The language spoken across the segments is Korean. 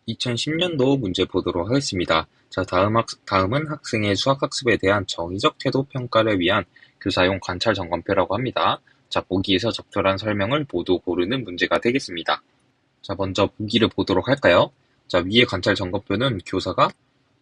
2010년도 문제 보도록 하겠습니다. 자, 다음은 학생의 수학학습에 대한 정의적 태도 평가를 위한 교사용 관찰 점검표라고 합니다. 자, 보기에서 적절한 설명을 모두 고르는 문제가 되겠습니다. 자, 먼저 보기를 보도록 할까요? 자, 위의 관찰 점검표는 교사가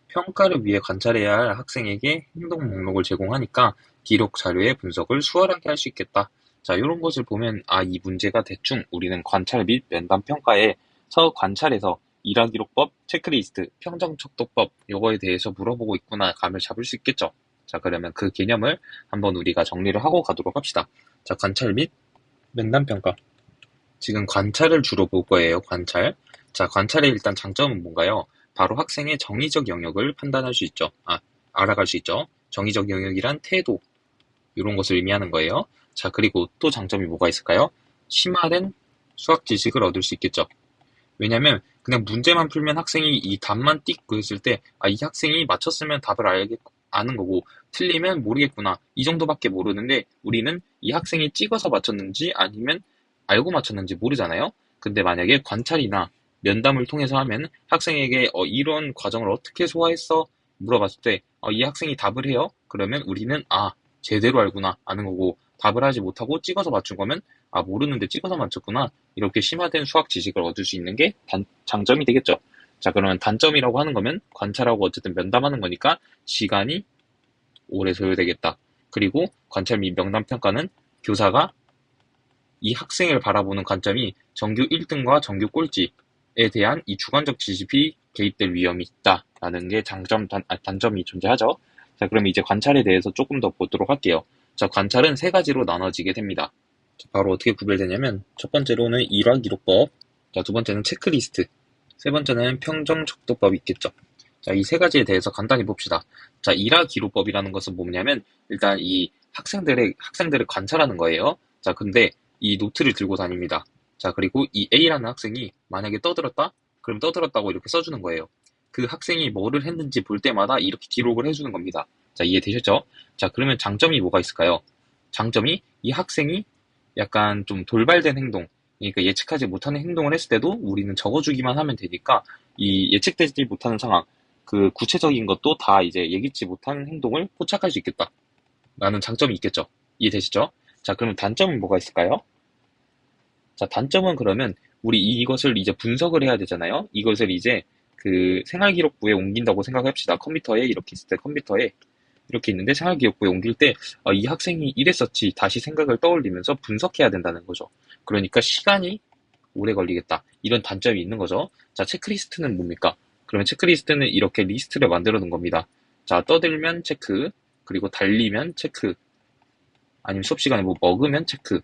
평가를 위해 관찰해야 할 학생에게 행동 목록을 제공하니까 기록 자료의 분석을 수월하게 할 수 있겠다. 자, 이런 것을 보면, 이 문제가 대충 우리는 관찰 및 면담 평가에서 관찰에서 일화기록법, 체크리스트, 평정척도법, 요거에 대해서 물어보고 있구나 감을 잡을 수 있겠죠. 자, 그러면 그 개념을 한번 우리가 정리를 하고 가도록 합시다. 자, 관찰 및 면담 평가. 지금 관찰을 주로 볼 거예요, 관찰. 자, 관찰의 일단 장점은 뭔가요? 바로 학생의 정의적 영역을 판단할 수 있죠. 알아갈 수 있죠. 정의적 영역이란 태도, 이런 것을 의미하는 거예요. 자, 그리고 또 장점이 뭐가 있을까요? 심화된 수학 지식을 얻을 수 있겠죠. 왜냐면 그냥 문제만 풀면 학생이 이 답만 띡 그랬을 때, 이 학생이 맞췄으면 답을 아는 거고, 틀리면 모르겠구나. 이 정도밖에 모르는데, 우리는 이 학생이 찍어서 맞췄는지 아니면 알고 맞췄는지 모르잖아요. 근데 만약에 관찰이나 면담을 통해서 하면 학생에게 이런 과정을 어떻게 소화했어? 물어봤을 때, 이 학생이 답을 해요? 그러면 우리는 제대로 알구나 아는 거고, 답을 하지 못하고 찍어서 맞춘 거면 모르는데 찍어서 맞췄구나, 이렇게 심화된 수학 지식을 얻을 수 있는 게 장점이 되겠죠. 자, 그러면 단점이라고 하는 거면 관찰하고 어쨌든 면담하는 거니까 시간이 오래 소요되겠다. 그리고 관찰 및 명담 평가는 교사가 이 학생을 바라보는 관점이 정규 1등과 정규 꼴찌에 대한 이 주관적 지식이 개입될 위험이 있다라는 게 단점이 존재하죠. 자, 그럼 이제 관찰에 대해서 조금 더 보도록 할게요. 자, 관찰은 세 가지로 나눠지게 됩니다. 자, 바로 어떻게 구별되냐면, 첫 번째로는 일화기록법, 자, 두 번째는 체크리스트, 세 번째는 평정척도법이 있겠죠. 자, 이 세 가지에 대해서 간단히 봅시다. 자, 일화기록법이라는 것은 뭐냐면, 일단 이 학생들을 관찰하는 거예요. 자, 근데 이 노트를 들고 다닙니다. 자, 그리고 이 A라는 학생이 만약에 떠들었다? 그럼 떠들었다고 이렇게 써주는 거예요. 그 학생이 뭐를 했는지 볼 때마다 이렇게 기록을 해주는 겁니다. 자, 이해되셨죠? 자, 그러면 장점이 뭐가 있을까요? 장점이 이 학생이 약간 좀 돌발된 행동, 그러니까 예측하지 못하는 행동을 했을 때도 우리는 적어주기만 하면 되니까, 이 예측되지 못하는 상황, 그 구체적인 것도 다 이제 예기치 못한 행동을 포착할 수 있겠다 라는 장점이 있겠죠. 이해되시죠? 자, 그러면 단점은 뭐가 있을까요? 자, 단점은 그러면 우리 이것을 이제 분석을 해야 되잖아요. 이것을 이제 그 생활기록부에 옮긴다고 생각합시다. 컴퓨터에 이렇게 있을 때, 컴퓨터에 이렇게 있는데 생활기록부에 옮길 때, 이 학생이 이랬었지 다시 생각을 떠올리면서 분석해야 된다는 거죠. 그러니까 시간이 오래 걸리겠다, 이런 단점이 있는 거죠. 자, 체크리스트는 뭡니까? 그러면 체크리스트는 이렇게 리스트를 만들어 놓은 겁니다. 자, 떠들면 체크, 그리고 달리면 체크, 아니면 수업 시간에 뭐 먹으면 체크,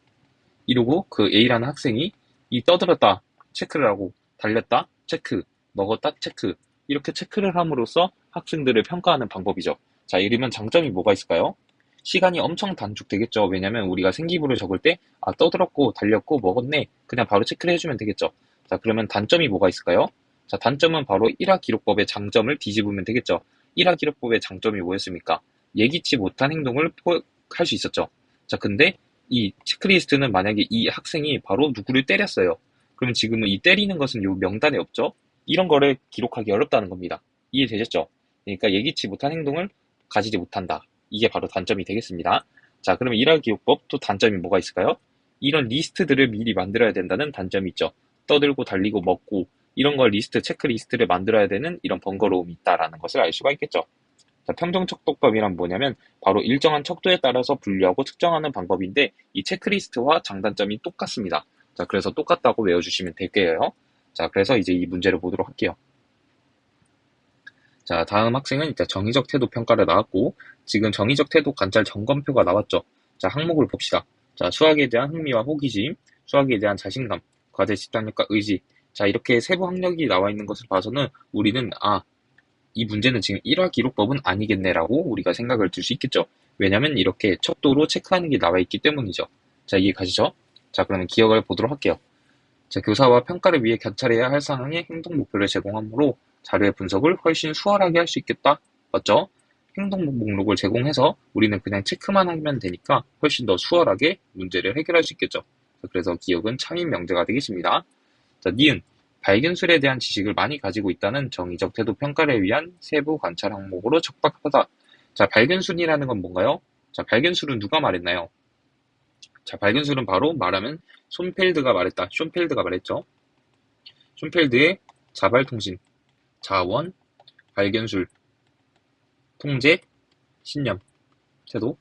이러고 그 A라는 학생이 이 떠들었다 체크를 하고, 달렸다 체크, 먹었다 체크, 이렇게 체크를 함으로써 학생들을 평가하는 방법이죠. 자, 이러면 장점이 뭐가 있을까요? 시간이 엄청 단축되겠죠. 왜냐면 우리가 생기부를 적을 때 떠들었고 달렸고 먹었네, 그냥 바로 체크를 해주면 되겠죠. 자, 그러면 단점이 뭐가 있을까요? 자, 단점은 바로 1화 기록법의 장점을 뒤집으면 되겠죠. 1화 기록법의 장점이 뭐였습니까? 예기치 못한 행동을 할 수 있었죠. 자, 근데 이 체크리스트는 만약에 이 학생이 바로 누구를 때렸어요. 그러면 지금은 이 때리는 것은 요 명단에 없죠? 이런 거를 기록하기 어렵다는 겁니다. 이해되셨죠? 그러니까 예기치 못한 행동을 가지지 못한다. 이게 바로 단점이 되겠습니다. 자, 그러면 일화기록법 또 단점이 뭐가 있을까요? 이런 리스트들을 미리 만들어야 된다는 단점이 있죠. 떠들고 달리고 먹고 이런 걸 체크리스트를 만들어야 되는 이런 번거로움이 있다라는 것을 알 수가 있겠죠. 자, 평정척도법이란 뭐냐면 바로 일정한 척도에 따라서 분류하고 측정하는 방법인데, 이 체크리스트와 장단점이 똑같습니다. 자, 그래서 똑같다고 외워주시면 될게요. 자, 그래서 이제 이 문제를 보도록 할게요. 자, 다음 학생은 일단 정의적 태도 평가를 나왔고, 지금 정의적 태도 관찰 점검표가 나왔죠. 자, 항목을 봅시다. 자, 수학에 대한 흥미와 호기심, 수학에 대한 자신감, 과제 집단력과 의지. 자, 이렇게 세부 학력이 나와 있는 것을 봐서는 우리는 이 문제는 지금 1화 기록법은 아니겠네라고 우리가 생각을 들 수 있겠죠. 왜냐면 이렇게 척도로 체크하는 게 나와 있기 때문이죠. 자, 이해 가시죠? 자, 그러면 기억을 보도록 할게요. 자, 교사와 평가를 위해 관찰해야 할 상황에 행동 목표를 제공하므로 자료의 분석을 훨씬 수월하게 할 수 있겠다. 맞죠? 행동 목록을 제공해서 우리는 그냥 체크만 하면 되니까 훨씬 더 수월하게 문제를 해결할 수 있겠죠. 자, 그래서 기억은 참인 명제가 되겠습니다. 자, 니은. 발견술에 대한 지식을 많이 가지고 있다는 정의적 태도 평가를 위한 세부 관찰 항목으로 적합하다. 자, 발견술이라는 건 뭔가요? 자, 발견술은 누가 말했나요? 자, 발견술은 바로 말하면 숀펠드가 말했죠. 숀펠드의 자발통신, 자원, 발견술, 통제, 신념, 태도.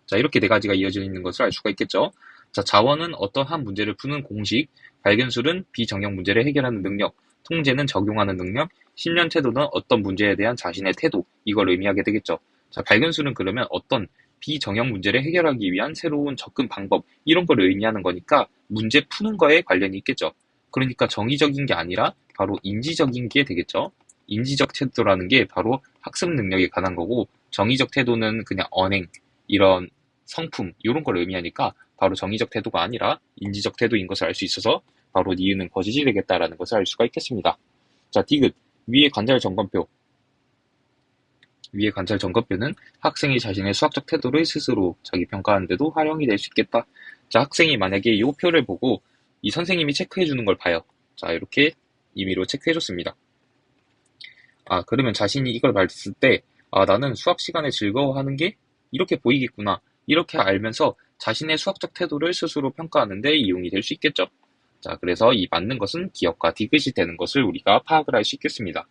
자, 이렇게 네 가지가 이어져 있는 것을 알 수가 있겠죠. 자, 자원은 어떠한 문제를 푸는 공식, 발견술은 비정형 문제를 해결하는 능력, 통제는 적용하는 능력, 신념 태도는 어떤 문제에 대한 자신의 태도, 이걸 의미하게 되겠죠. 자, 발견술은 그러면 어떤 비정형 문제를 해결하기 위한 새로운 접근 방법, 이런 걸 의미하는 거니까 문제 푸는 거에 관련이 있겠죠. 그러니까 정의적인 게 아니라 바로 인지적인 게 되겠죠. 인지적 태도라는 게 바로 학습 능력에 관한 거고, 정의적 태도는 그냥 언행, 이런 성품, 이런 걸 의미하니까 바로 정의적 태도가 아니라 인지적 태도인 것을 알 수 있어서 바로 니은은 거짓이 되겠다라는 것을 알 수가 있겠습니다. 자, 디귿. 위의 관찰 점검표는 학생이 자신의 수학적 태도를 스스로 자기 평가하는 데도 활용이 될 수 있겠다. 자, 학생이 만약에 이 표를 보고 이 선생님이 체크해 주는 걸 봐요. 자, 이렇게 임의로 체크해 줬습니다. 아, 그러면 자신이 이걸 봤을 때, 아, 나는 수학 시간에 즐거워하는 게 이렇게 보이겠구나. 이렇게 알면서 자신의 수학적 태도를 스스로 평가하는 데 이용이 될 수 있겠죠. 자, 그래서 이 맞는 것은 기억과 디귿이 되는 것을 우리가 파악을 할 수 있겠습니다.